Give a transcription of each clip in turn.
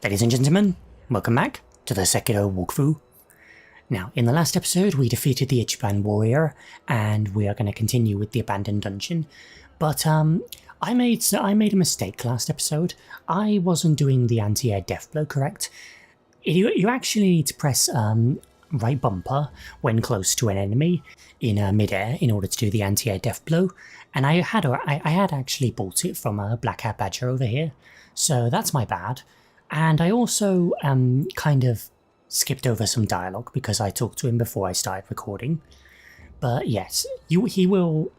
Ladies and gentlemen, welcome back to the Sekiro walkthrough. Now, in the last episode we defeated the Ichiban warrior, and we are going to continue with the abandoned dungeon. But I made a mistake last episode. I wasn't doing the anti-air death blow correct. You actually need to press right bumper when close to an enemy in mid-air in order to do the anti-air death blow, and I had actually bought it from a Black Hat Badger over here, so that's my bad. And I also kind of skipped over some dialogue because I talked to him before I started recording. But yes, he'll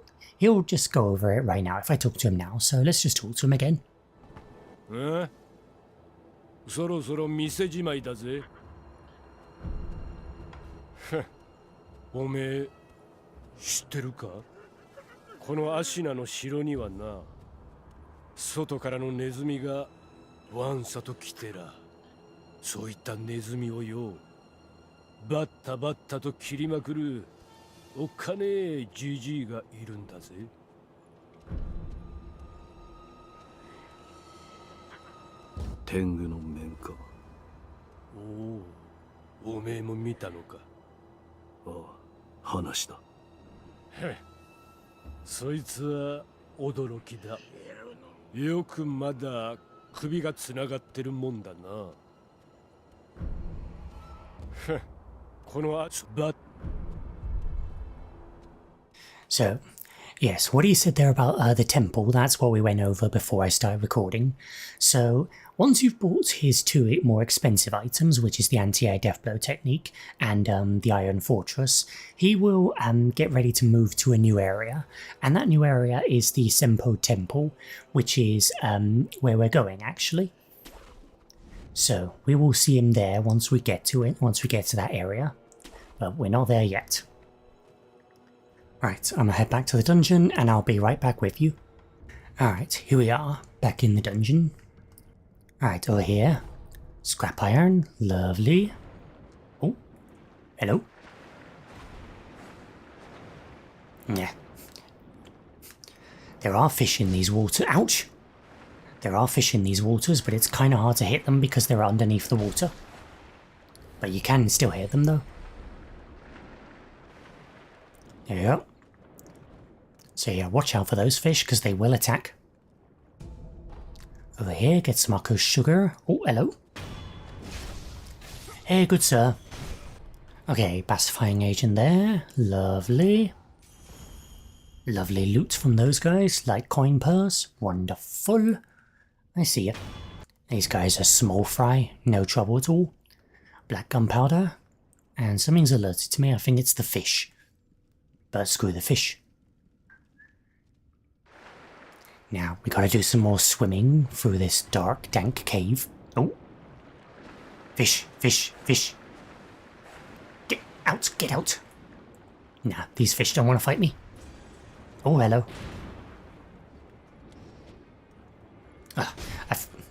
just go over it right now if I talk to him now, so let's just talk to him again. そろそろ店じまいだぜ。おめえ知ってるか？このアシナの城にはな、外からのネズミがワンサと来てら、そういったネズミをよ、バッタバッタと切りまくるおっかねえジジイがいるんだぜ。天狗の面か。おお、おめえも見たのか。ああ、話だ。そいつは驚きだ。よくまだ首がつながってるもんだな。このバッ So, yes, what he said there about the temple, that's what we went over before I started recording. So, once you've bought his two more expensive items, which is the anti-air death blow technique and the Iron Fortress, he will get ready to move to a new area. And that new area is the Senpou temple, which is where we're going actually. So, we will see him there once we get to it, once we get to that area. But we're not there yet. Right, I'm gonna head back to the dungeon and I'll be right back with you. Alright, here we are, back in the dungeon. Alright, over here. Scrap iron, lovely. Oh, hello. Yeah. There are fish in these waters. Ouch! There are fish in these waters, but it's kind of hard to hit them because they're underneath the water. But you can still hit them though. There you go. So yeah, watch out for those fish because they will attack. Over here, get some Marco's sugar. Oh, hello. Hey, good sir. Okay, pacifying agent there. Lovely. Lovely loot from those guys, like coin purse. Wonderful. I see ya. These guys are small fry, no trouble at all. Black gunpowder. And something's alerted to me, I think it's the fish. But screw the fish. Now, we gotta do some more swimming through this dark, dank cave. Oh. Fish, fish, fish. Get out, get out. Nah, these fish don't want to fight me. Oh, hello.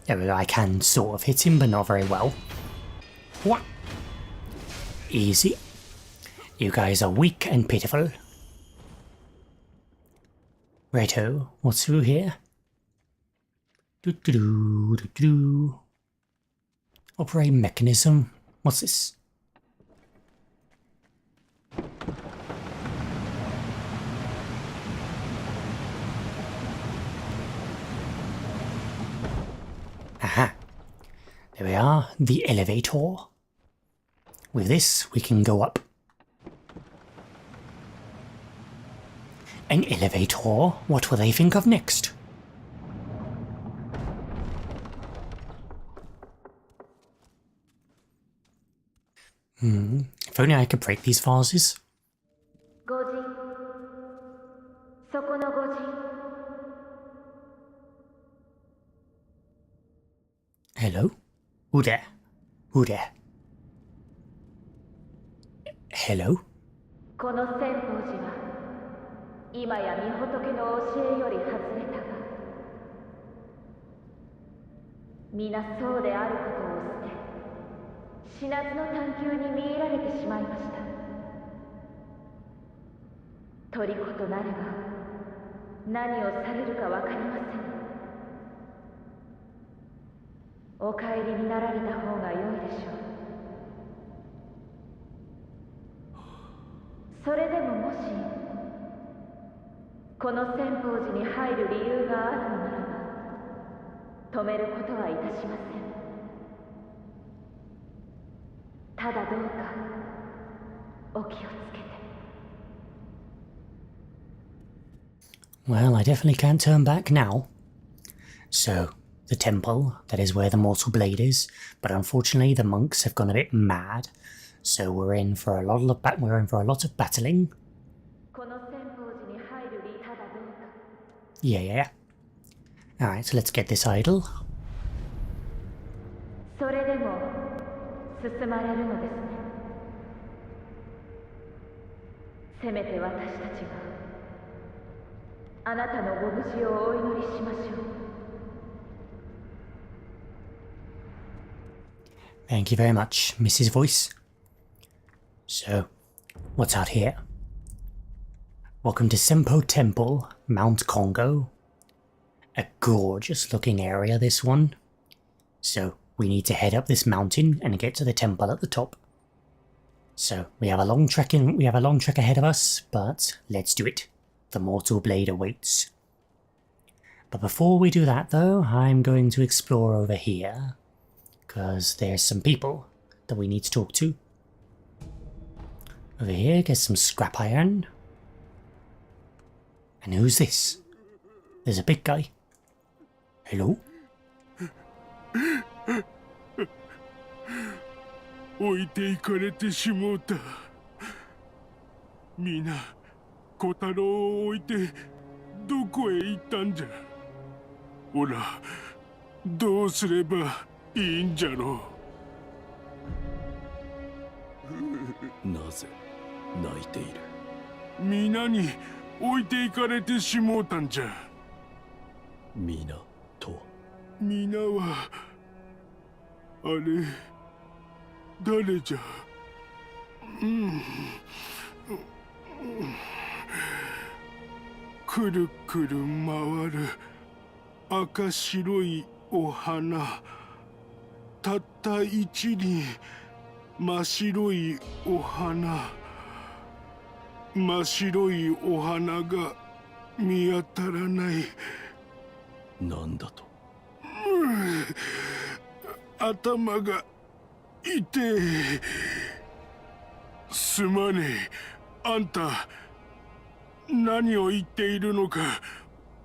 I can sort of hit him, but not very well. What? Easy. You guys are weak and pitiful. Righto, what's through here? Doo-doo-doo-doo-doo. Operate mechanism. What's this? Aha. There we are, the elevator. With this, we can go up. An elevator? What will they think of next? If only I could break these vases. Hello? Who there? Who there? Hello? 今や御仏の教えより外れたが、皆そうであることを捨て、死なずの探求に見入られてしまいました。虜となれば何をされるかわかりません。お帰りになられた方が良いでしょう。それでももしこの仙宝寺に入る理由があるのならば止めることはいたしません。ただどうかお気をつけて。 Well, I definitely can't turn back now. So, the temple, that is where the mortal blade is, but unfortunately the monks have gone a bit mad, so we're in for a lot of battling. この仙宝寺に入る理由ただどうか。 Yeah. Alright, so let's get this idol. それでも進まれるのですね。せめて私たちがあなたのご無事をお祈りしましょう。 Thank you very much, Mrs. Voice. So, what's out here? Welcome to Senpou Temple, Mt Kongo. A gorgeous looking area, this one. So, we need to head up this mountain and get to the temple at the top. So, we have a long trek ahead of us, but let's do it. The mortal blade awaits. But before we do that though, I'm going to explore over here, because there's some people that we need to talk to. Over here, get some scrap iron. And who's this? There's a big guy. Hello? 置いていかれてしもうた。みんな小太郎を置いてどこへ行ったんじゃ。ほら、どうすればいいんじゃろなぜ泣いている。う。皆に置いていかれてしもうたんじゃ。皆とは。皆はあれ誰じゃ。くるくる回る赤白いお花、たった一輪真っ白いお花、真っ白いお花が見当たらない。なんだと。頭が痛え。すまねえ。あんた何を言っているのか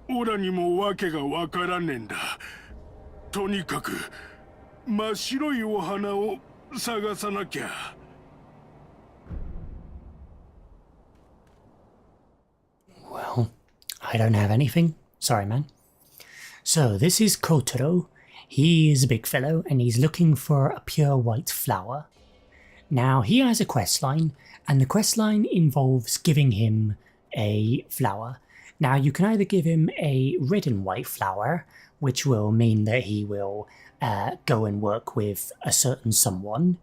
オラにもわけがわからねえんだ。とにかく真っ白いお花を探さなきゃ。Well, I don't have anything. Sorry, man. So, this is Kotaro. He is a big fellow, and he's looking for a pure white flower. Now, he has a questline, and the questline involves giving him a flower. Now, you can either give him a red and white flower, which will mean that he will go and work with a certain someone,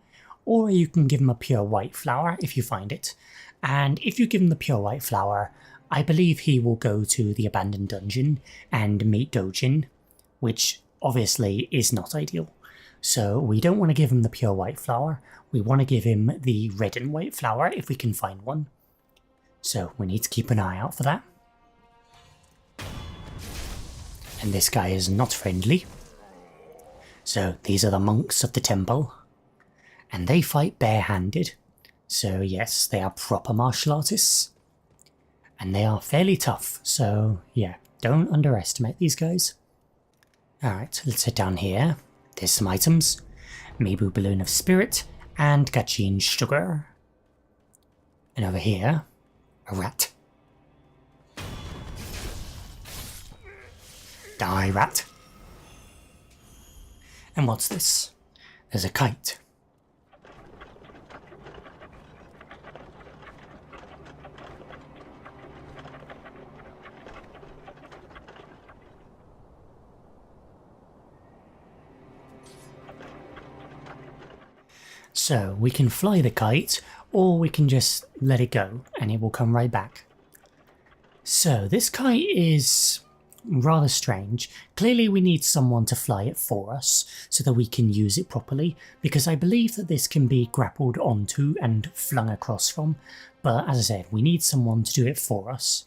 or you can give him a pure white flower if you find it. And if you give him the pure white flower, I believe he will go to the abandoned dungeon and meet Dojin, which obviously is not ideal. So we don't want to give him the pure white flower, we want to give him the red and white flower if we can find one. So we need to keep an eye out for that. And this guy is not friendly. So these are the monks of the temple. And they fight barehanded. So yes, they are proper martial artists. And they are fairly tough, so yeah, don't underestimate these guys. Alright, let's head down here. There's some items. Mibu Balloon of Spirit and Gachin Sugar. And over here, a rat. Die, rat. And what's this? There's a kite. So we can fly the kite, or we can just let it go and it will come right back. So this kite is Rather strange. Clearly we need someone to fly it for us so that we can use it properly, because I believe that this can be grappled onto and flung across from, but as I said, we need someone to do it for us.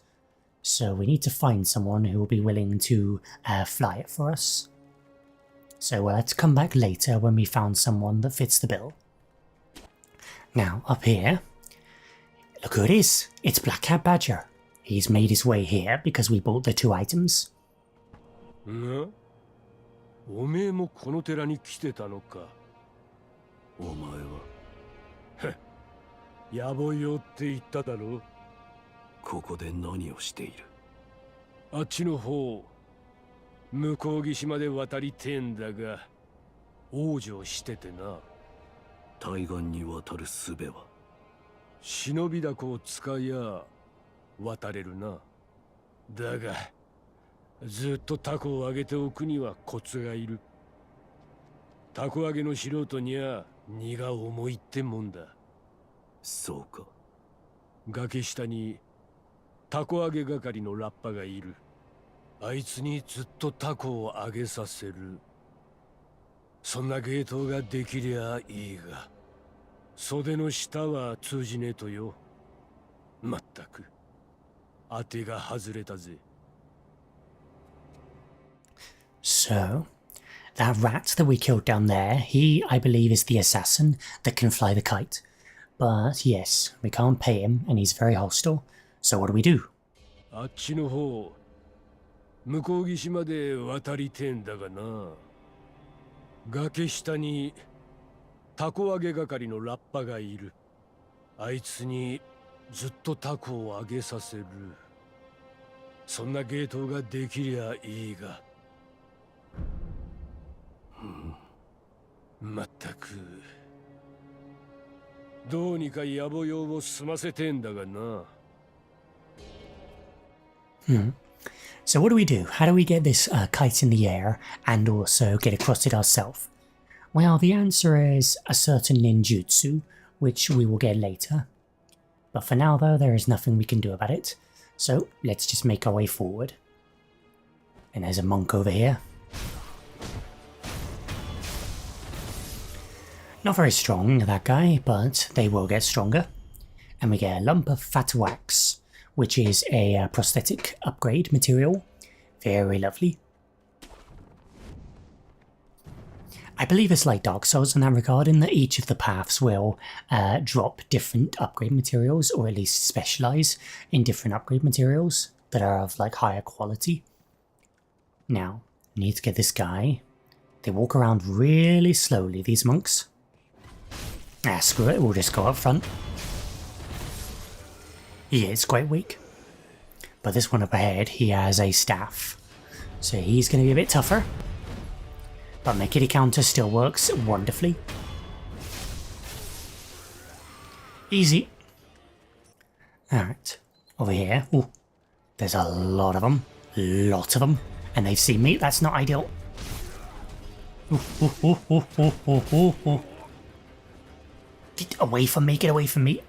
So we need to find someone who will be willing to fly it for us. So let's come back later when we found someone that fits the bill. Now, up here, look who it is. It's Black Cat Badger. He's made his way here because we bought the 2 items. な、おめえもこの寺に来てたのか。お前は野暮用って言っただろ。ここで何をしている？あっちの方、向こう岸まで渡りてえんだが、往生しててな。対岸に渡る術は？忍びだこを使いや渡れるな。だがずっとタコを揚げておくにはコツがいる。タコ揚げの素人には荷が重いってもんだ。そうか。崖下にタコ揚げ係のラッパがいる。あいつにずっとタコを揚げさせる。そんな芸当ができりゃいいが、袖の下は通じねえとよ。まったく当てが外れたぜ。So, that rat that we killed down there, he, I believe, is the assassin that can fly the kite. But yes, we can't pay him and he's very hostile. So what do we do? あっちの方、向こう岸まで渡りてんだがな。崖下にタコ揚げ係のラッパがいる。あいつにずっとタコを揚げさせる。そんな芸当ができりゃいいが。まったくどうにか野暮用を済ませてんだがな。So what do we do? How do we get this kite in the air and also get across it ourselves? Well, the answer is a certain ninjutsu, which we will get later. But for now though, there is nothing we can do about it. So let's just make our way forward. And there's a monk over here. Not very strong, that guy, but they will get stronger. And we get a lump of fat wax, which is a prosthetic upgrade material. Very lovely. I believe it's like Dark Souls in that regard, in that each of the paths will drop different upgrade materials, or at least specialize in different upgrade materials that are of like higher quality. Now, we need to get this guy. They walk around really slowly, these monks. Ah, screw it, we'll just go up front. He is quite weak. But this one up ahead, he has a staff. So he's going to be a bit tougher. But my kitty counter still works wonderfully. Easy. Alright, over here. Ooh, there's a lot of them. Lot of them. And they've seen me, that's not ideal. Ooh. Get away from me, get away from me.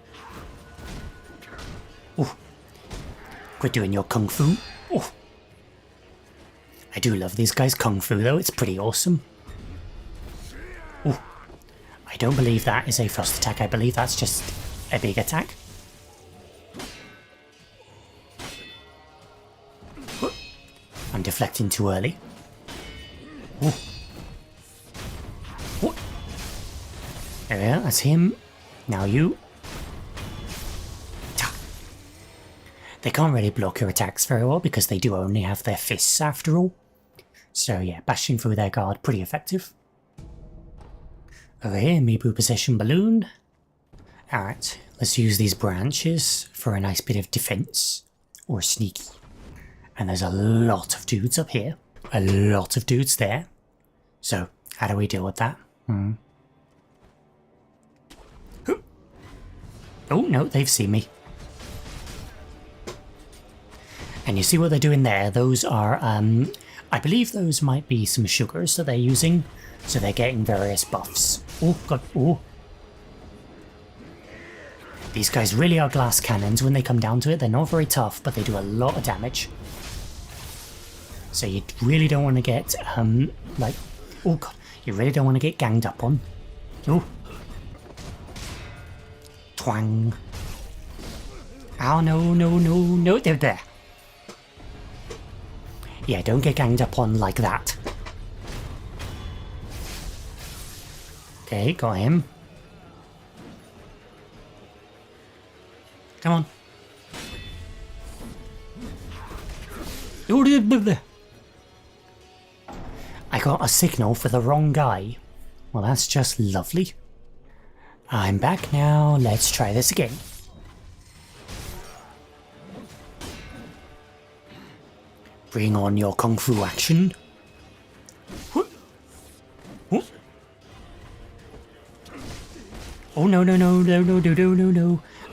Ooh. Quit doing your kung fu. Ooh. I do love these guys' kung fu though, it's pretty awesome. Ooh. I don't believe that is a frost attack, I believe that's just a big attack. Ooh. I'm deflecting too early. Ooh. Ooh. There we are, that's him. Now you. They can't really block your attacks very well because they do only have their fists after all. So yeah, bashing through their guard, pretty effective. Over here, Mibu Possession Balloon. Alright, let's use these branches for a nice bit of defense. Or sneaky. And there's a lot of dudes up here. A lot of dudes there. So, how do we deal with that? Oh no, they've seen me. And you see what they're doing there? Those are, I believe those might be some sugars that they're using. So they're getting various buffs. Oh god, oh. These guys really are glass cannons when they come down to it. They're not very tough, but they do a lot of damage. So you really don't want to get, like, oh god, you really don't want to get ganged up on. Oh. Twang. Oh, no, there. Yeah, don't get ganged up on like that. Okay, got him. Come on. I got a signal for the wrong guy. Well, that's just lovely. I'm back now, let's try this again. Bring on your kung fu action. Oh no.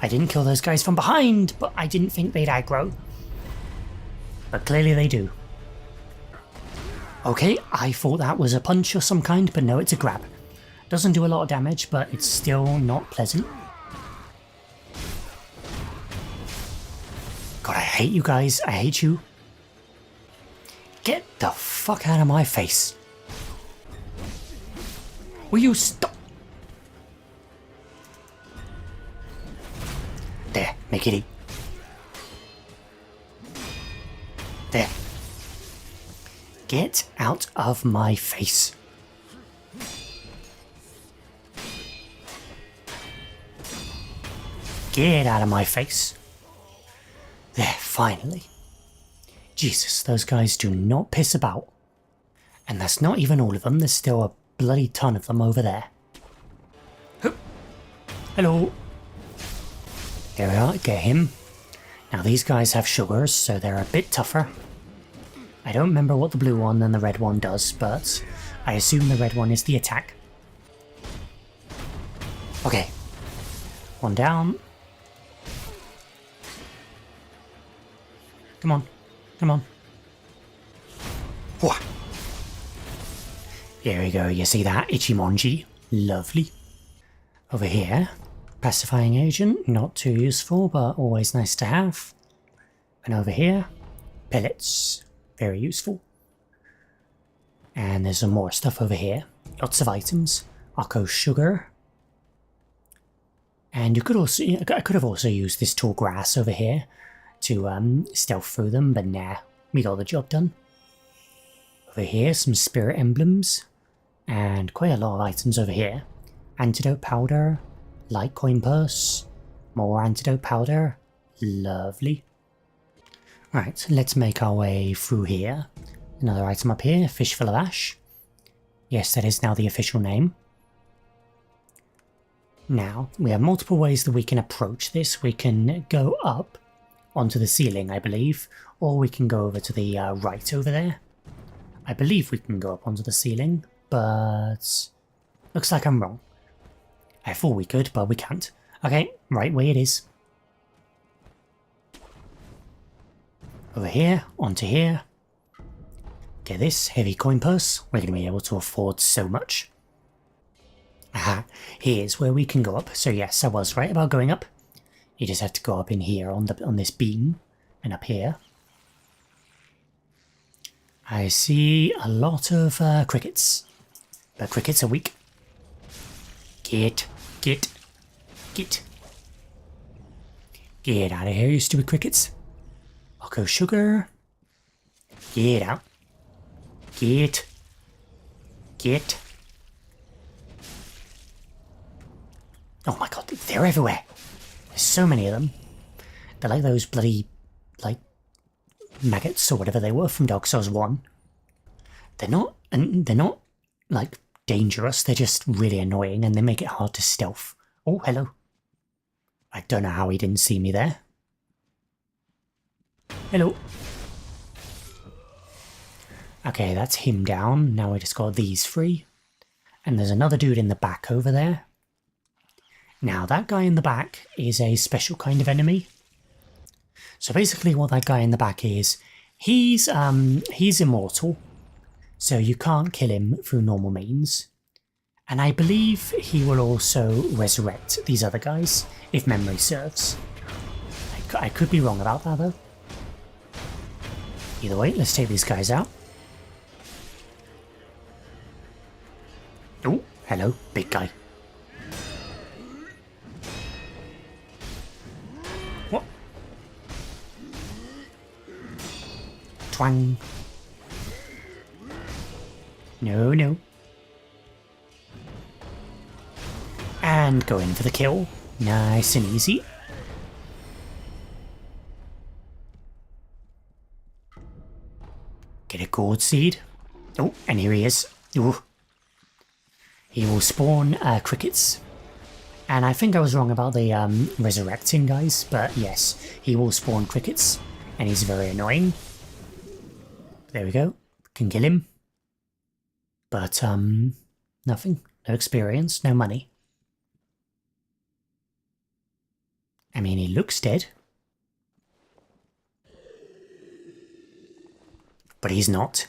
I didn't kill those guys from behind, but I didn't think they'd aggro. But clearly they do. Okay, I thought that was a punch of some kind, but no, it's a grab. Doesn't do a lot of damage, but it's still not pleasant. God, I hate you guys. I hate you. Get the fuck out of my face. Will you stop? There, make it eat. There. Get out of my face. Get out of my face. There, finally. Jesus, those guys do not piss about. And that's not even all of them, there's still a bloody ton of them over there. Hello. There we are, get him. Now these guys have sugars, so they're a bit tougher. I don't remember what the blue one and the red one does, but I assume the red one is the attack. Okay. One down. Come on. Come on. Whoa. There we go, you see that? Ichimonji. Lovely. Over here. Pacifying agent, not too useful, but always nice to have. And over here, pellets, very useful. And there's some more stuff over here. Lots of items. Akko sugar. And you could also, I could have also used this tall grass over here to stealth through them, but nah, we got the job done. Over here, some spirit emblems, and quite a lot of items over here. Antidote powder. Light coin purse, more antidote powder, lovely. Right, let's make our way through here. Another item up here, fishful of ash. Yes, that is now the official name. Now, we have multiple ways that we can approach this. We can go up onto the ceiling, I believe, or we can go over to the right over there. I believe we can go up onto the ceiling, but looks like I'm wrong. I thought we could, but we can't. Okay, right way it is. Over here, onto here. Get this, heavy coin purse. We're going to be able to afford so much. Aha, here's where we can go up. So yes, I was right about going up. You just have to go up in here on this beam, and up here. I see a lot of crickets, but crickets are weak. Get out of here, you stupid crickets. Akko sugar. Get out. Get. Oh my god, they're everywhere. There's so many of them. They're like those bloody, like, maggots or whatever they were from Dark Souls 1. They're not, like, dangerous, they're just really annoying and they make it hard to stealth. Oh, hello. I don't know how he didn't see me there. Hello. Okay, that's him down. Now we just got these three. And there's another dude in the back over there. Now, that guy in the back is a special kind of enemy. So basically what that guy in the back is, he's immortal. So you can't kill him through normal means. And I believe he will also resurrect these other guys, if memory serves. I could be wrong about that though. Either way, let's take these guys out. Oh, hello, big guy. What? Twang. No, no. And go in for the kill. Nice and easy. Get a gourd seed. Oh, and here he is. Ooh. He will spawn crickets. And I think I was wrong about the resurrecting guys, but yes, he will spawn crickets. And he's very annoying. There we go. Can kill him. But, nothing. No experience, no money. I mean, he looks dead. But he's not.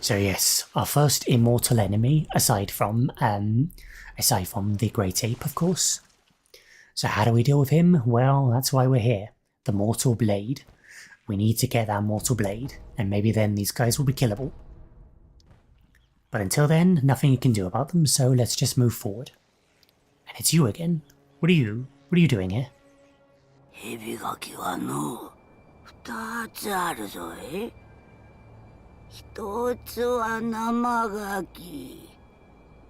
So yes, our first immortal enemy, aside from the Great Ape, of course. So how do we deal with him? Well, that's why we're here. The Mortal Blade. We need to get that Mortal Blade, and maybe then these guys will be killable. But until then, nothing you can do about them, so let's just move forward. And it's you again. What are you doing here? 蛇ガキはの2つあるぞい。1つは生ガキ、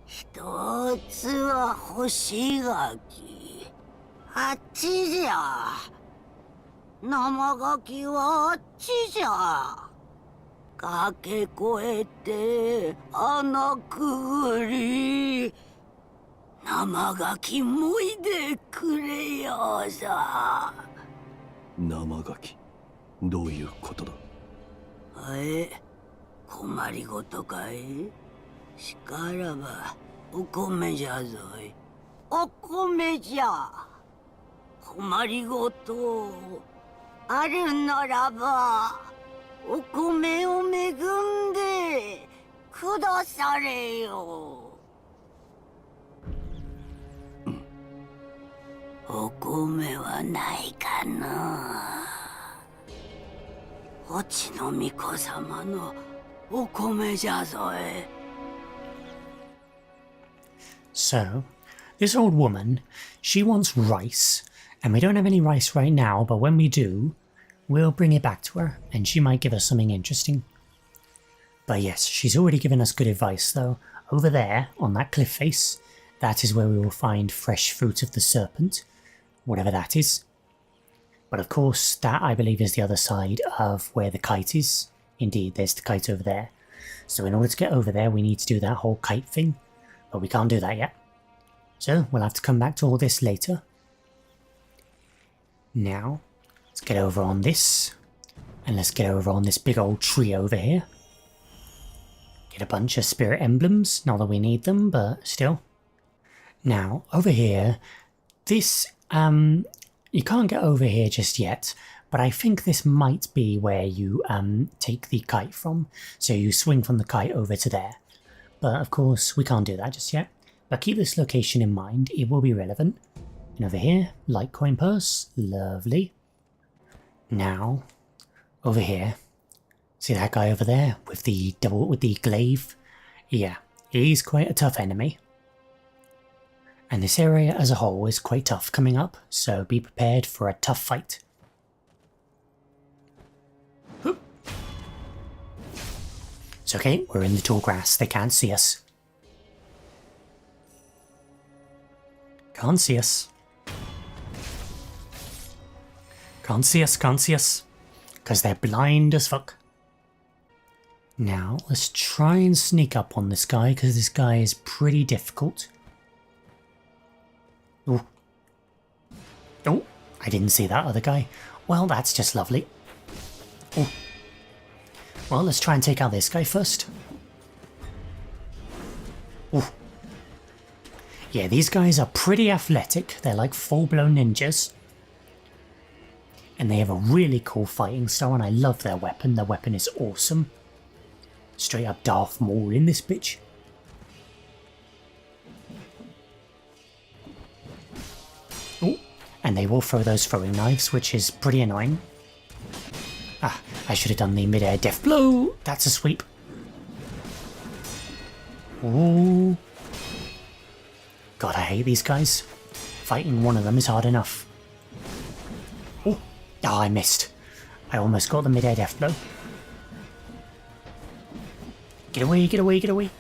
1つは干しガキ。あっちじゃ。生ガキはあっちじゃ。駆け越えて穴くぐり。生ガキもいでくれよさ。生ガキ、どういうことだ。困りごとかい。しからばお米じゃぞい。お米じゃ。困りごとあるならばお米を恵んでくだされよ。お米はないかな。おちの巫女様のお米じゃぞえ。So, this old woman, she wants rice, and we don't have any rice right now, but when we do, we'll bring it back to her, and she might give us something interesting. But yes, she's already given us good advice though. Over there, on that cliff face, that is where we will find fresh fruit of the serpent, whatever that is. But of course, that I believe is the other side of where the kite is. Indeed, there's the kite over there. So in order to get over there, we need to do that whole kite thing. But we can't do that yet. So we'll have to come back to all this later. Now, let's get over on this. And let's get over on this big old tree over here. Get a bunch of spirit emblems. Not that we need them, but still. Now, over here, this, you can't get over here just yet, but I think this might be where you take the kite from. So you swing from the kite over to there. But of course, we can't do that just yet. But keep this location in mind, it will be relevant. And over here, Litecoin purse, lovely. Now, over here, see that guy over there with the glaive? Yeah, he's quite a tough enemy. And this area as a whole is quite tough coming up, so be prepared for a tough fight. Whoop. It's okay, we're in the tall grass, they can't see us. Can't see us. Can't see us, can't see us. Because they're blind as fuck. Now, let's try and sneak up on this guy, because this guy is pretty difficult. Oh. Oh, I didn't see that other guy. Well, that's just lovely. Oh. Well, let's try and take out this guy first. Oh. Yeah, these guys are pretty athletic. They're like full-blown ninjas. And they have a really cool fighting style, and I love their weapon. Their weapon is awesome. Straight up Darth Maul in this bitch. Oh, and they will throw those throwing knives, which is pretty annoying. Ah, I should have done the mid-air death blow. That's a sweep. Ooh. God, I hate these guys. Fighting one of them is hard enough. Oh, I missed. I almost got the mid-air death blow. Get away, get away, get away.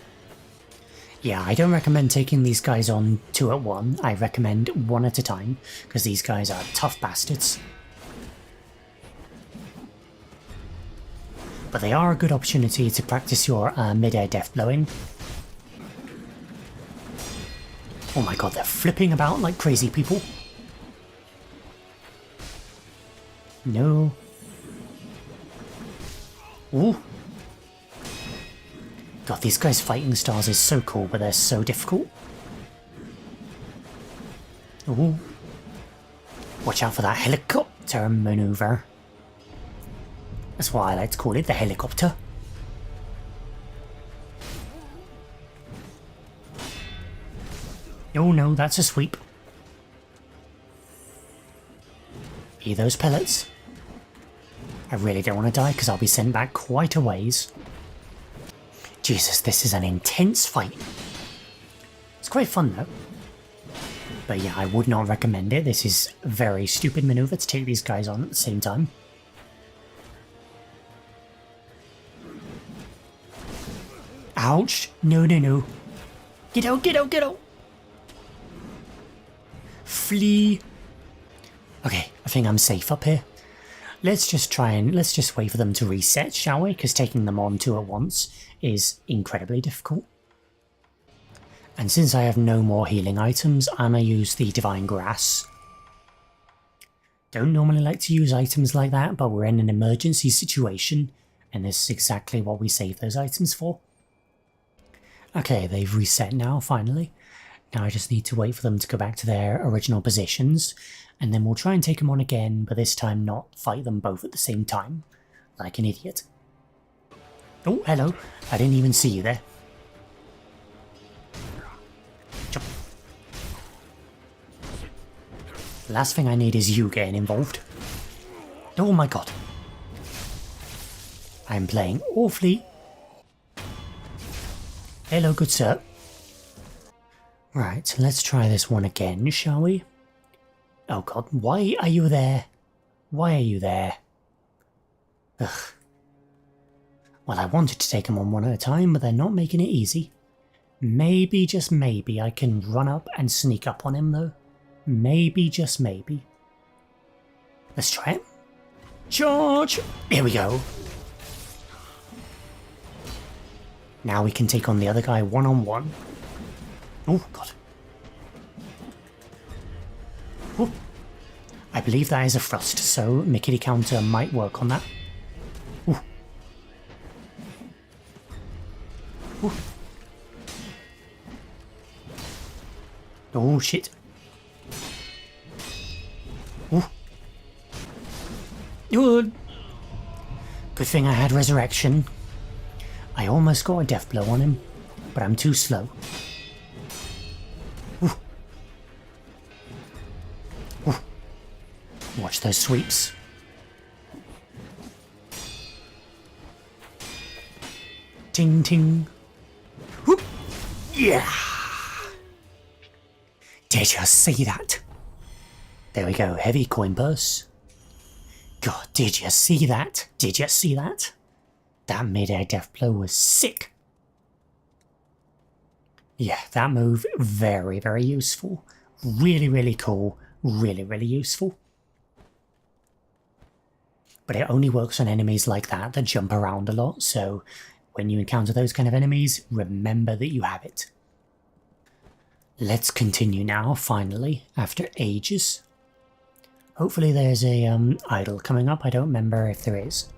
Yeah, I don't recommend taking these guys on 2 at 1. I recommend 1 at a time, because these guys are tough bastards. But they are a good opportunity to practice your mid-air death blowing. Oh my god, they're flipping about like crazy people. No. Ooh. God, these guys' fighting styles is so cool, but they're so difficult. Ooh. Watch out for that helicopter maneuver. That's why I like to call it the helicopter. Oh no, that's a sweep. Eat those pellets. I really don't want to die because I'll be sent back quite a ways. Jesus, this is an intense fight. It's quite fun though. But yeah, I would not recommend it. This is a very stupid maneuver to take these guys on at the same time. Ouch! No, no, no. Get out, get out, get out! Flee! Okay, I think I'm safe up here. Let's just wait for them to reset, shall we? Because taking them on 2 at once is incredibly difficult. And since I have no more healing items, I'm going to use the Divine Grass. Don't normally like to use items like that, but we're in an emergency situation, and this is exactly what we save those items for. Okay, they've reset now, finally. Now I just need to wait for them to go back to their original positions, and then we'll try and take them on again, but this time not fight them both at the same time, like an idiot. Oh, hello. I didn't even see you there. Jump. The last thing I need is you getting involved. Oh my god. I'm playing awfully. Hello, good sir. Right, let's try this one again, shall we? Oh god, why are you there? Why are you there? Ugh. Well, I wanted to take them on 1 at a time, but they're not making it easy. Maybe, just maybe, I can run up and sneak up on him, though. Maybe, just maybe. Let's try it. Charge! Here we go. Now we can take on the other guy 1-on-1. Oh, God. Oh. I believe that is a thrust, so Mickey counter might work on that. Ooh. Ooh. Oh, shit. Ooh. Good. Good thing I had resurrection. I almost got a death blow on him, but I'm too slow. Ooh. Ooh. Watch those sweeps. Ting ting. Whoop. Yeah. Did you see that? There we go, heavy coin purse. God, did you see that? Did you see that? That mid-air death blow was sick. Yeah, that move, very, very useful. Really, really cool. Really, really useful. But it only works on enemies like that jump around a lot, so when you encounter those kind of enemies, remember that you have it. Let's continue now, finally, after ages. Hopefully there's a idol coming up, I don't remember if there is.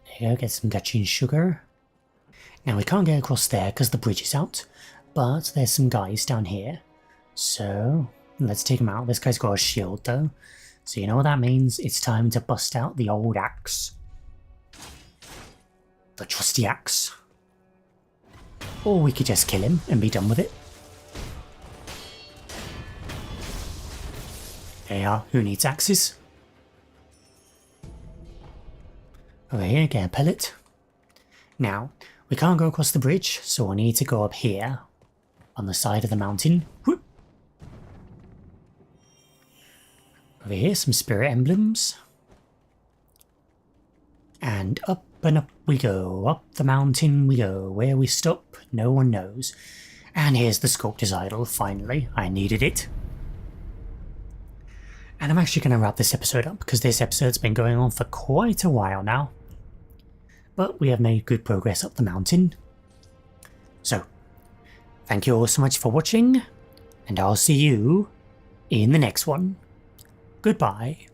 There you go, get some Dutchin sugar. Now we can't get across there because the bridge is out, but there's some guys down here. So, let's take them out. This guy's got a shield though, so you know what that means. It's time to bust out the old axe. The trusty axe. Or we could just kill him and be done with it. There you are. Who needs axes? Over here, get a pellet. Now, we can't go across the bridge, so I need to go up here. On the side of the mountain. Whoop. Over here, some spirit emblems. And up we go. Up the mountain we go. Where we stop, no one knows. And here's the sculptor's idol, finally. I needed it. And I'm actually going to wrap this episode up, because this episode's been going on for quite a while now. But we have made good progress up the mountain. So, thank you all so much for watching, and I'll see you in the next one. Goodbye.